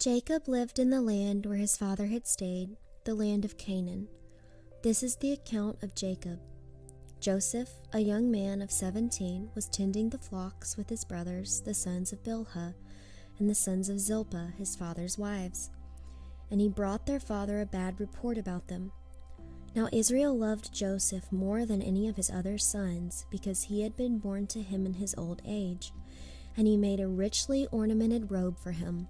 Jacob lived in the land where his father had stayed, the land of Canaan. This is the account of Jacob. Joseph, a young man of 17, was tending the flocks with his brothers, the sons of Bilhah, and the sons of Zilpah, his father's wives. And he brought their father a bad report about them. Now Israel loved Joseph more than any of his other sons, because he had been born to him in his old age, and he made a richly ornamented robe for him.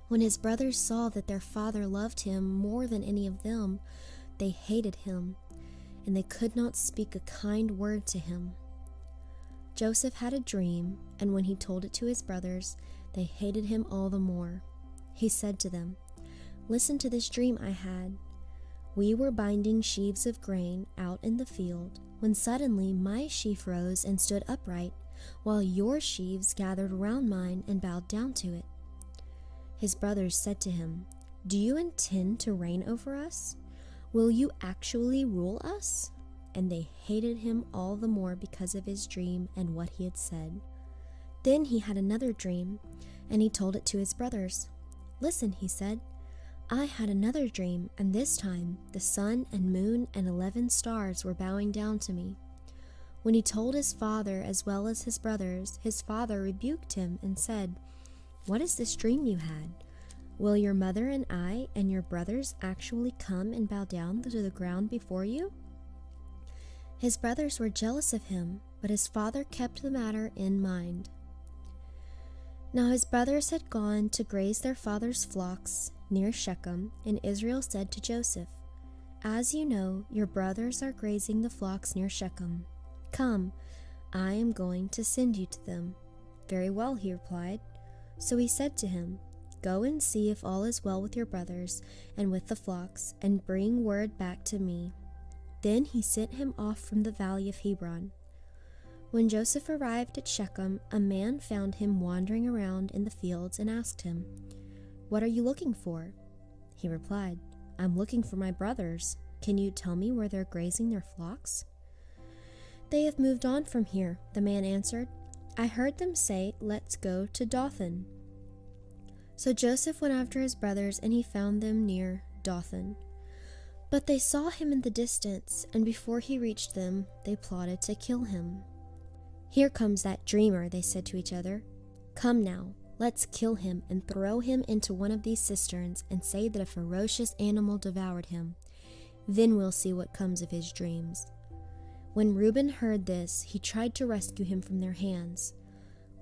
When his brothers saw that their father loved him more than any of them, they hated him, and they could not speak a kind word to him. Joseph had a dream, and when he told it to his brothers, they hated him all the more. He said to them, "Listen to this dream I had. We were binding sheaves of grain out in the field, when suddenly my sheaf rose and stood upright, while your sheaves gathered around mine and bowed down to it." His brothers said to him, "Do you intend to reign over us? Will you actually rule us?" And they hated him all the more because of his dream and what he had said. Then he had another dream, and he told it to his brothers. "Listen," he said, "I had another dream, and this time the sun and moon and 11 stars were bowing down to me." When he told his father as well as his brothers, his father rebuked him and said, "What is this dream you had? Will your mother and I and your brothers actually come and bow down to the ground before you?" His brothers were jealous of him, but his father kept the matter in mind. Now his brothers had gone to graze their father's flocks near Shechem, and Israel said to Joseph, "As you know, your brothers are grazing the flocks near Shechem. Come, I am going to send you to them." "Very well," he replied. So he said to him, "Go and see if all is well with your brothers and with the flocks, and bring word back to me." Then he sent him off from the valley of Hebron. When Joseph arrived at Shechem, a man found him wandering around in the fields and asked him, "What are you looking for?" He replied, "I'm looking for my brothers. Can you tell me where they're grazing their flocks?" "They have moved on from here," the man answered. "I heard them say, 'Let's go to Dothan.'" So Joseph went after his brothers, and he found them near Dothan. But they saw him in the distance, and before he reached them, they plotted to kill him. "Here comes that dreamer," they said to each other. "Come now, let's kill him and throw him into one of these cisterns and say that a ferocious animal devoured him. Then we'll see what comes of his dreams." When Reuben heard this, he tried to rescue him from their hands.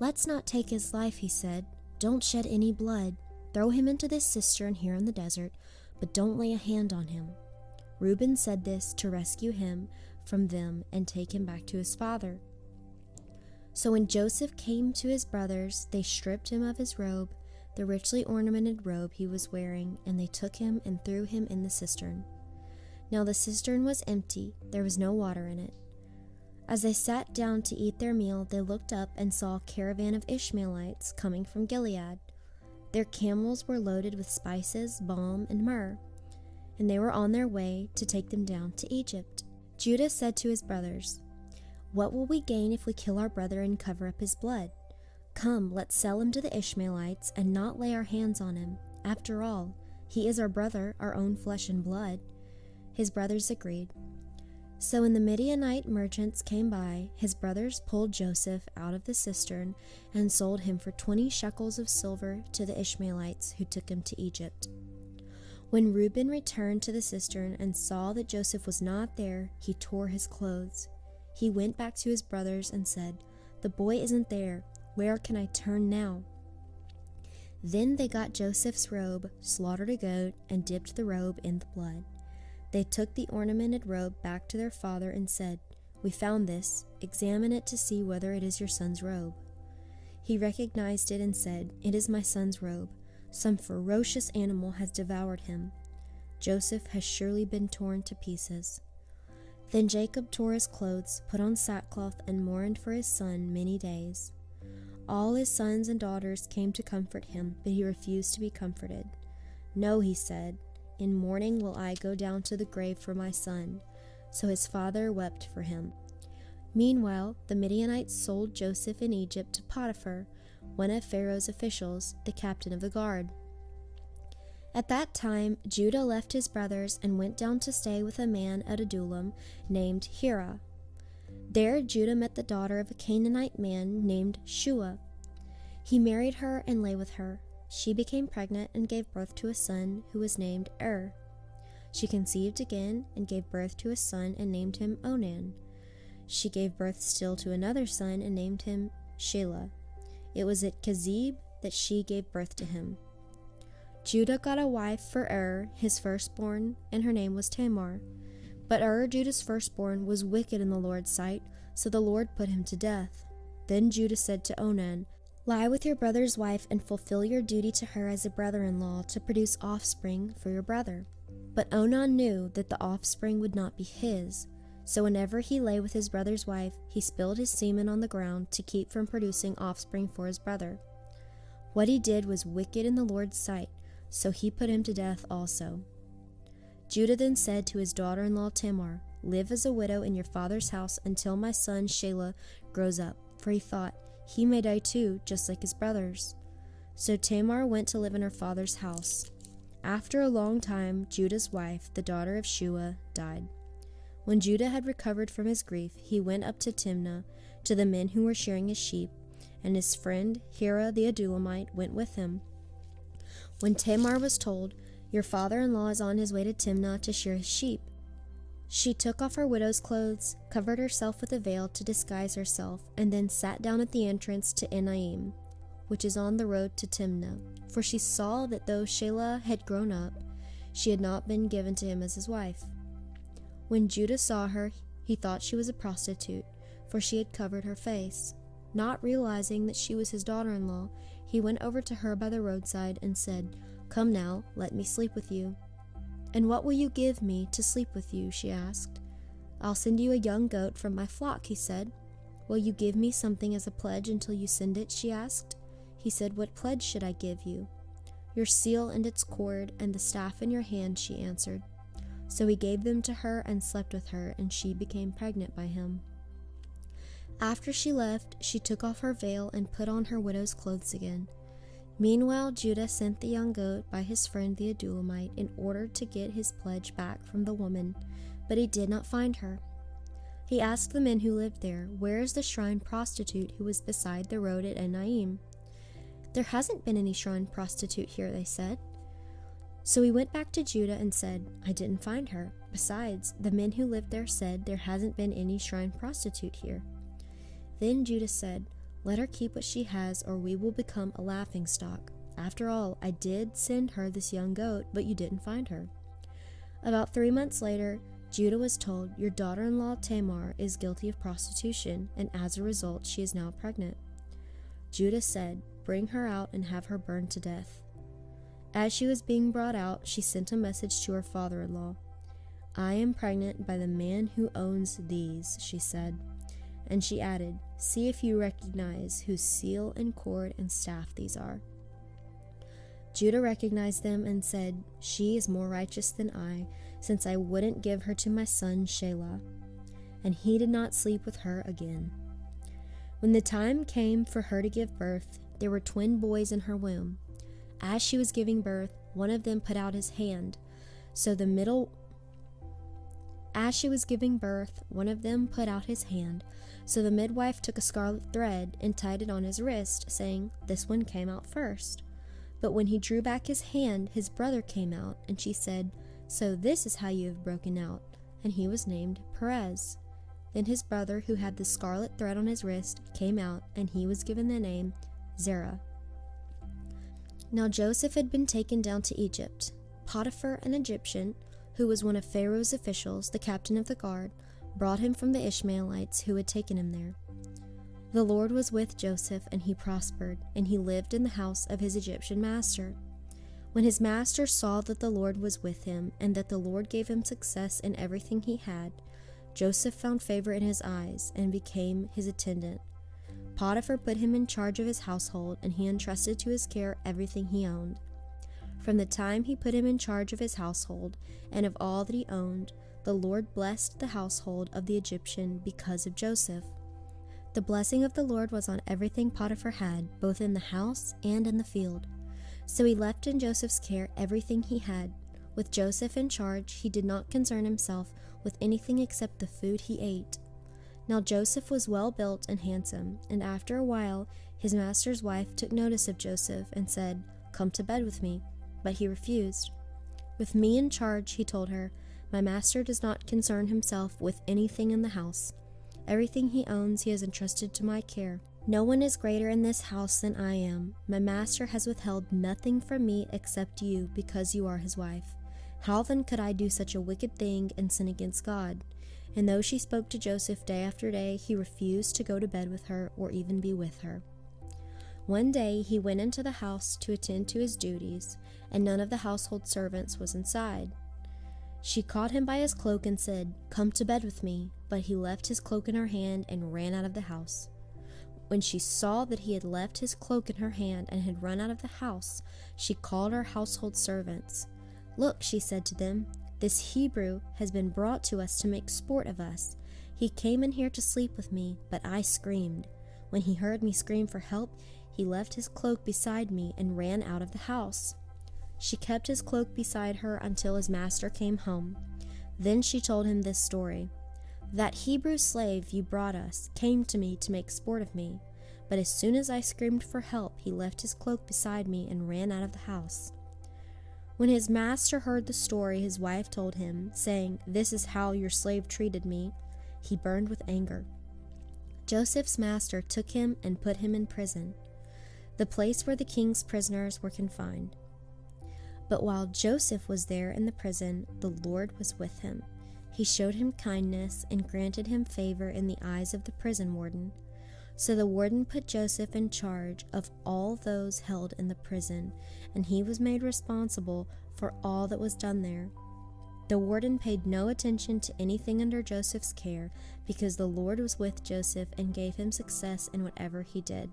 "Let's not take his life," he said. "Don't shed any blood. Throw him into this cistern here in the desert, but don't lay a hand on him." Reuben said this to rescue him from them and take him back to his father. So when Joseph came to his brothers, they stripped him of his robe, the richly ornamented robe he was wearing, and they took him and threw him in the cistern. Now the cistern was empty, there was no water in it. As they sat down to eat their meal, they looked up and saw a caravan of Ishmaelites coming from Gilead. Their camels were loaded with spices, balm, and myrrh, and they were on their way to take them down to Egypt. Judah said to his brothers, "What will we gain if we kill our brother and cover up his blood? Come, let's sell him to the Ishmaelites and not lay our hands on him. After all, he is our brother, our own flesh and blood." His brothers agreed. So when the Midianite merchants came by, his brothers pulled Joseph out of the cistern and sold him for 20 shekels of silver to the Ishmaelites, who took him to Egypt. When Reuben returned to the cistern and saw that Joseph was not there, he tore his clothes. He went back to his brothers and said, "The boy isn't there. Where can I turn now?" Then they got Joseph's robe, slaughtered a goat, and dipped the robe in the blood. They took the ornamented robe back to their father and said, "We found this. Examine it to see whether it is your son's robe." He recognized it and said, "It is my son's robe. Some ferocious animal has devoured him. Joseph has surely been torn to pieces." Then Jacob tore his clothes, put on sackcloth, and mourned for his son many days. All his sons and daughters came to comfort him, but he refused to be comforted. "No," he said, "in mourning will I go down to the grave for my son." So his father wept for him. Meanwhile, the Midianites sold Joseph in Egypt to Potipher, one of Pharaoh's officials, the captain of the guard. At that time, Judah left his brothers and went down to stay with a man at Adullam named Hira. There Judah met the daughter of a Canaanite man named Shua. He married her and lay with her. She became pregnant and gave birth to a son who was named She conceived again and gave birth to a son and named him Onan. She gave birth still to another son and named him Shelah. It was at Kezib that she gave birth to him. Judah got a wife for his firstborn, and her name was Tamar. But Judah's firstborn, was wicked in the Lord's sight, so the Lord put him to death. Then Judah said to Onan, "Lie with your brother's wife and fulfill your duty to her as a brother-in-law to produce offspring for your brother." But Onan knew that the offspring would not be his, so whenever he lay with his brother's wife, he spilled his semen on the ground to keep from producing offspring for his brother. What he did was wicked in the Lord's sight, so he put him to death also. Judah then said to his daughter-in-law Tamar, "Live as a widow in your father's house until my son Shelah grows up," for he thought, "He may die too, just like his brothers." So Tamar went to live in her father's house. After a long time, Judah's wife, the daughter of Shua, died. When Judah had recovered from his grief, he went up to Timnah, to the men who were shearing his sheep, and his friend Hira the Adullamite went with him. When Tamar was told, "Your father-in-law is on his way to Timnah to shear his sheep," she took off her widow's clothes, covered herself with a veil to disguise herself, and then sat down at the entrance to Enaim, which is on the road to Timnah, for she saw that though Shelah had grown up, she had not been given to him as his wife. When Judah saw her, he thought she was a prostitute, for she had covered her face. Not realizing that she was his daughter-in-law, he went over to her by the roadside and said, "Come now, let me sleep with you." "And what will you give me to sleep with you?" she asked. "I'll send you a young goat from my flock," he said. "Will you give me something as a pledge until you send it?" she asked. He said, "What pledge should I give you?" "Your seal and its cord and the staff in your hand," she answered. So he gave them to her and slept with her, and she became pregnant by him. After she left, she took off her veil and put on her widow's clothes again. Meanwhile, Judah sent the young goat by his friend the Adullamite in order to get his pledge back from the woman, but he did not find her. He asked the men who lived there, "Where is the shrine prostitute who was beside the road at Enaim?" "There hasn't been any shrine prostitute here," they said. So he went back to Judah and said, "I didn't find her. Besides, the men who lived there said there hasn't been any shrine prostitute here." Then Judah said, "Let her keep what she has, or we will become a laughingstock. After all, I did send her this young goat, but you didn't find her." About 3 months later, Judah was told, "Your daughter-in-law Tamar is guilty of prostitution, and as a result she is now pregnant." Judah said, "Bring her out and have her burned to death." As she was being brought out, she sent a message to her father-in-law. "I am pregnant by the man who owns these," she said. And she added, "See if you recognize whose seal and cord and staff these are." Judah recognized them and said, "She is more righteous than I, since I wouldn't give her to my son Shelah." And he did not sleep with her again. When the time came for her to give birth, there were twin boys in her womb. As she was giving birth, one of them put out his hand, so the midwife took a scarlet thread and tied it on his wrist, saying, "This one came out first." But when he drew back his hand, his brother came out, and she said, "So this is how you have broken out." And he was named Perez. Then his brother, who had the scarlet thread on his wrist, came out, and he was given the name Zerah. Now Joseph had been taken down to Egypt. Potipher, an Egyptian, who was one of Pharaoh's officials, the captain of the guard, brought him from the Ishmaelites who had taken him there. The Lord was with Joseph, and he prospered, and he lived in the house of his Egyptian master. When his master saw that the Lord was with him, and that the Lord gave him success in everything he had, Joseph found favor in his eyes and became his attendant. Potiphar put him in charge of his household, and he entrusted to his care everything he owned. From the time he put him in charge of his household and of all that he owned, the Lord blessed the household of the Egyptian because of Joseph. The blessing of the Lord was on everything Potiphar had, both in the house and in the field. So he left in Joseph's care everything he had. With Joseph in charge, he did not concern himself with anything except the food he ate. Now Joseph was well built and handsome, and after a while his master's wife took notice of Joseph and said, "Come to bed with me." But he refused. "With me in charge," he told her, "my master does not concern himself with anything in the house. Everything he owns he has entrusted to my care. No one is greater in this house than I am. My master has withheld nothing from me except you, because you are his wife. How then could I do such a wicked thing and sin against God?" And though she spoke to Joseph day after day, he refused to go to bed with her or even be with her. One day he went into the house to attend to his duties, and none of the household servants was inside. She caught him by his cloak and said, "Come to bed with me," but he left his cloak in her hand and ran out of the house. When she saw that he had left his cloak in her hand and had run out of the house, she called her household servants. "Look," she said to them, "this Hebrew has been brought to us to make sport of us. He came in here to sleep with me, but I screamed. When he heard me scream for help, he left his cloak beside me and ran out of the house." She kept his cloak beside her until his master came home. Then she told him this story. "That Hebrew slave you brought us came to me to make sport of me, but as soon as I screamed for help, he left his cloak beside me and ran out of the house." When his master heard the story his wife told him, saying, "This is how your slave treated me," he burned with anger. Joseph's master took him and put him in prison, the place where the king's prisoners were confined. But while Joseph was there in the prison, the Lord was with him. He showed him kindness and granted him favor in the eyes of the prison warden. So the warden put Joseph in charge of all those held in the prison, and he was made responsible for all that was done there. The warden paid no attention to anything under Joseph's care, because the Lord was with Joseph and gave him success in whatever he did.